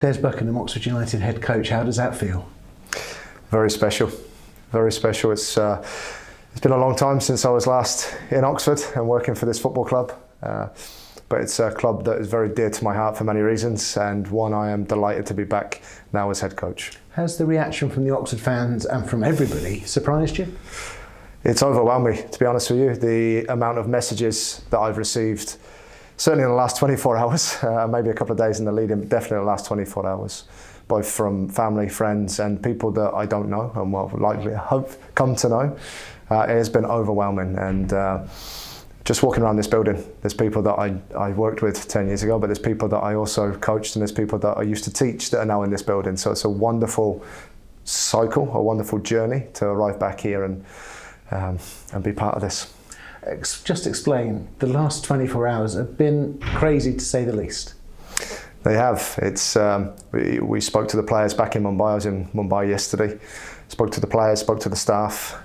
There's Buckingham, Oxford United head coach. How does that feel? Very special, very special. It's been a long time since I was last in Oxford and working for this football club. But it's a club that is very dear to my heart for many reasons, and one I am delighted to be back now as head coach. Has the reaction from the Oxford fans and from everybody surprised you? It's overwhelmed me, to be honest with you. The amount of messages that I've received, certainly in the last 24 hours, maybe a couple of days in the lead-in, but definitely the last 24 hours, both from family, friends and people that I don't know and will likely hope come to know. It has been overwhelming, and just walking around this building, there's people that I worked with 10 years ago, but there's people that I also coached, and there's people that I used to teach that are now in this building. So it's a wonderful cycle, a wonderful journey to arrive back here and be part of this. Just explain, the last 24 hours have been crazy to say the least. They have. It's we spoke to the players back in Mumbai. I was in Mumbai yesterday. Spoke to the players, spoke to the staff,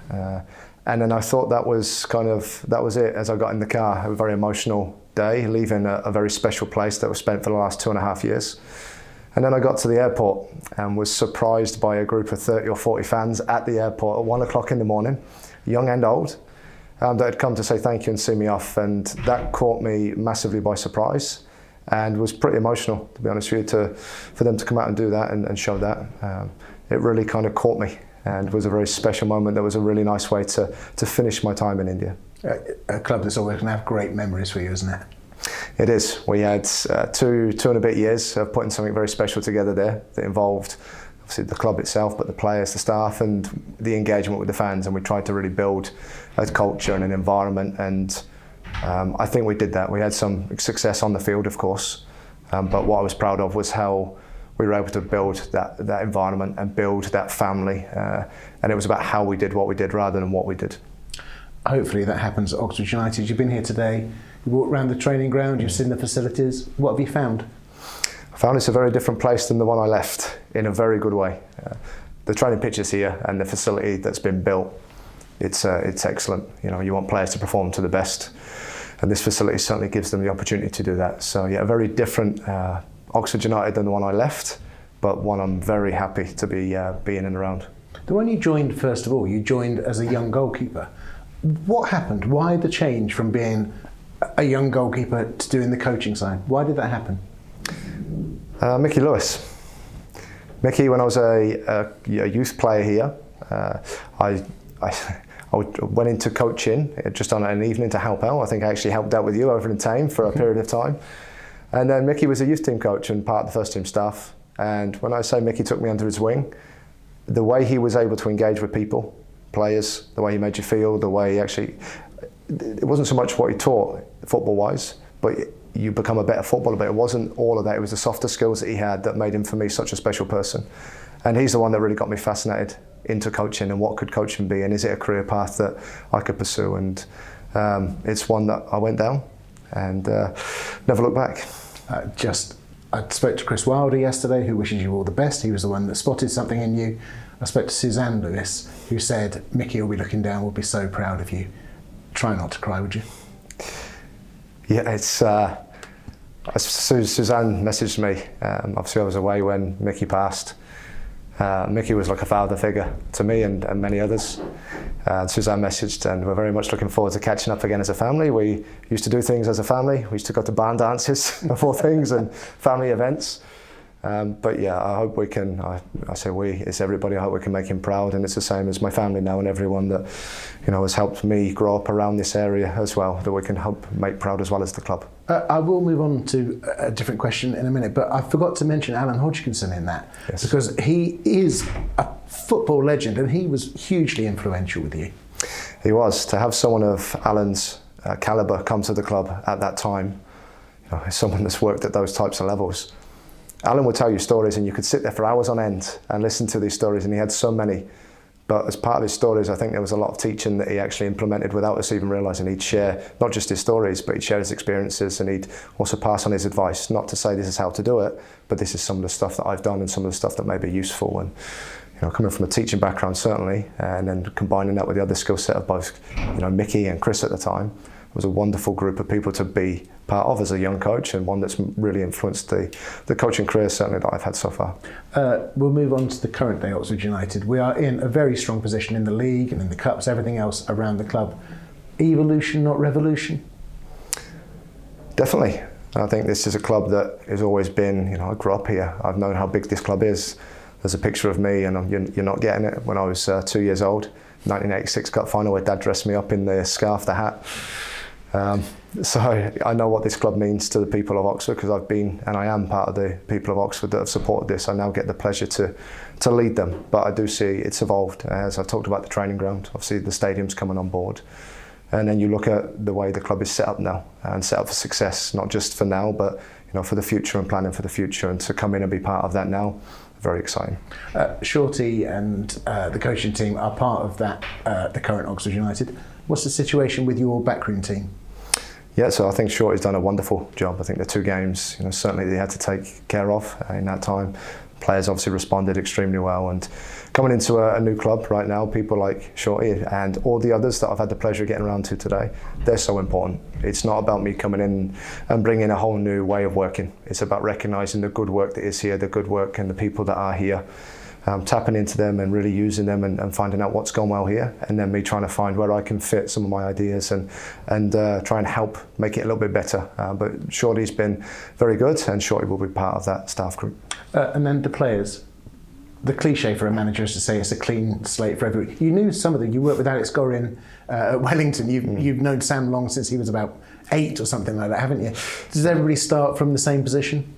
and then I thought that was it. As I got in the car, a very emotional day, leaving a very special place that was spent for the last 2.5 years. And then I got to the airport and was surprised by a group of 30 or 40 fans at the airport at 1 o'clock in the morning, young and old, that had come to say thank you and see me off. And that caught me massively by surprise and was pretty emotional, to be honest with you, for them to come out and do that and show that. It really kind of caught me and was a very special moment. That was a really nice way to finish my time in India. A club that's always going to have great memories for you, isn't it? It is. We had two and a bit years of putting something very special together there that involved obviously the club itself, but the players, the staff and the engagement with the fans, and we tried to really build a culture and an environment, and I think we did that. We had some success on the field, of course, but what I was proud of was how we were able to build that environment and build that family, and it was about how we did what we did rather than what we did. Hopefully that happens at Oxford United. You've been here today, you walked around the training ground, you've seen the facilities. What have you found? I found it's a very different place than the one I left, in a very good way. The training pitches here and the facility that's been built, it's excellent. You know, you want players to perform to the best, and this facility certainly gives them the opportunity to do that. So yeah, a very different Oxford United than the one I left, but one I'm very happy to be in and around. The one you joined, first of all, you joined as a young goalkeeper. What happened? Why the change from being a young goalkeeper to doing the coaching side? Why did that happen? Mickey Lewis. Mickey, when I was a youth player here, I went into coaching just on an evening to help out. I think I actually helped out with you over in Tame for a period of time. And then Mickey was a youth team coach and part of the first team staff. And when I say Mickey took me under his wing, the way he was able to engage with people, players, the way he made you feel, the way he actually, it wasn't so much what he taught football-wise, but you become a better footballer, but it wasn't all of that. It was the softer skills that he had that made him, for me, such a special person. And he's the one that really got me fascinated into coaching and what could coaching be, and is it a career path that I could pursue? And it's one that I went down and never looked back. I spoke to Chris Wilder yesterday, who wishes you all the best. He was the one that spotted something in you. I spoke to Suzanne Lewis, who said, Mickey will be looking down, will be so proud of you. Try not to cry, would you? Yeah, it's Suzanne messaged me. Obviously I was away when Mickey passed. Mickey was like a father figure to me and many others. Suzanne messaged, and we're very much looking forward to catching up again as a family. We used to do things as a family. We used to go to barn dances of all things and family events. But yeah, I hope we can, I say we, it's everybody, I hope we can make him proud, and it's the same as my family now and everyone that, you know, has helped me grow up around this area as well, that we can help make proud as well as the club. I will move on to a different question in a minute, but I forgot to mention Alanhodkinson in that, yes, because he is a football legend and he was hugely influential with you. He was. To have someone of Alan's calibre come to the club at that time, you know, someone that's worked at those types of levels. Alan would tell you stories and you could sit there for hours on end and listen to these stories, and he had so many. But as part of his stories, I think there was a lot of teaching that he actually implemented without us even realising. He'd share not just his stories, but he'd share his experiences, and he'd also pass on his advice, not to say this is how to do it, but this is some of the stuff that I've done and some of the stuff that may be useful. And you know, coming from a teaching background certainly, and then combining that with the other skill set of both, you know, Mickey and Chris at the time, was a wonderful group of people to be part of as a young coach, and one that's really influenced the coaching career certainly that I've had so far. We'll move on to the current day Oxford United. We are in a very strong position in the league and in the cups, everything else around the club. Evolution, not revolution? Definitely. I think this is a club that has always been, I grew up here. I've known how big this club is. There's a picture of me, and you're not getting it, when I was 2 years old, 1986 Cup final, where Dad dressed me up in the scarf, the hat. So I know what this club means to the people of Oxford, because I've been, and I am part of the people of Oxford that have supported this. I now get the pleasure to lead them, but I do see it's evolved. As I've talked about the training ground, obviously the stadium's coming on board. And then you look at the way the club is set up now, and set up for success, not just for now, but for the future, and planning for the future, and to come in and be part of that now, very exciting. Shorty and the coaching team are part of that, the current Oxford United. What's the situation with your backroom team? Yeah, so I think Shorty's done a wonderful job. I think the 2 games, certainly they had to take care of in that time. Players obviously responded extremely well, and coming into a new club right now, people like Shorty and all the others that I've had the pleasure of getting around to today, they're so important. It's not about me coming in and bringing a whole new way of working. It's about recognising the good work that is here, the good work and the people that are here, tapping into them and really using them, and finding out what's gone well here, and then me trying to find where I can fit some of my ideas and try and help make it a little bit better. But Shorty's been very good, and Shorty will be part of that staff group. And then the players. The cliche for a manager is to say it's a clean slate for everybody. You knew some of them. You worked with Alex Gorin at Wellington. You've known Sam Long since he was about 8 or something like that, haven't you? Does everybody start from the same position?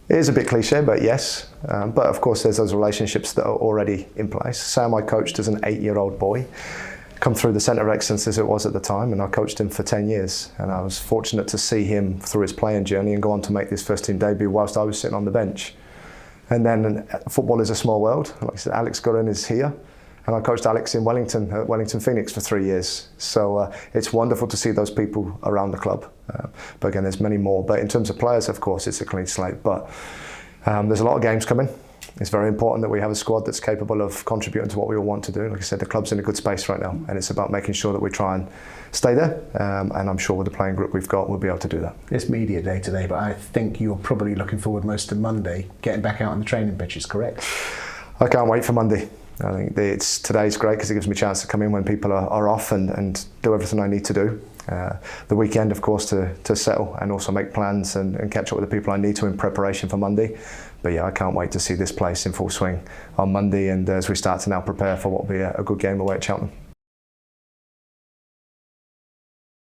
It is a bit cliche, but yes. But of course, there's those relationships that are already in place. Sam I coached as an 8-year-old boy, come through the Centre of Excellence as it was at the time, and I coached him for 10 years. And I was fortunate to see him through his playing journey and go on to make this first team debut whilst I was sitting on the bench. And then football is a small world. Like I said, Alex Gorin is here, and I coached Alex in Wellington, at Wellington Phoenix for 3 years. So it's wonderful to see those people around the club. But again, there's many more. But in terms of players, of course, it's a clean slate. But there's a lot of games coming. It's very important that we have a squad that's capable of contributing to what we all want to do. Like I said, the club's in a good space right now, and it's about making sure that we try and stay there. And I'm sure with the playing group we've got, we'll be able to do that. It's media day today, but I think you're probably looking forward most to Monday, getting back out on the training pitches, correct? I can't wait for Monday. I think today's great because it gives me a chance to come in when people are off and do everything I need to do. The weekend, of course, to settle and also make plans and catch up with the people I need to in preparation for Monday. But yeah, I can't wait to see this place in full swing on Monday, and as we start to now prepare for what will be a good game away at Cheltenham.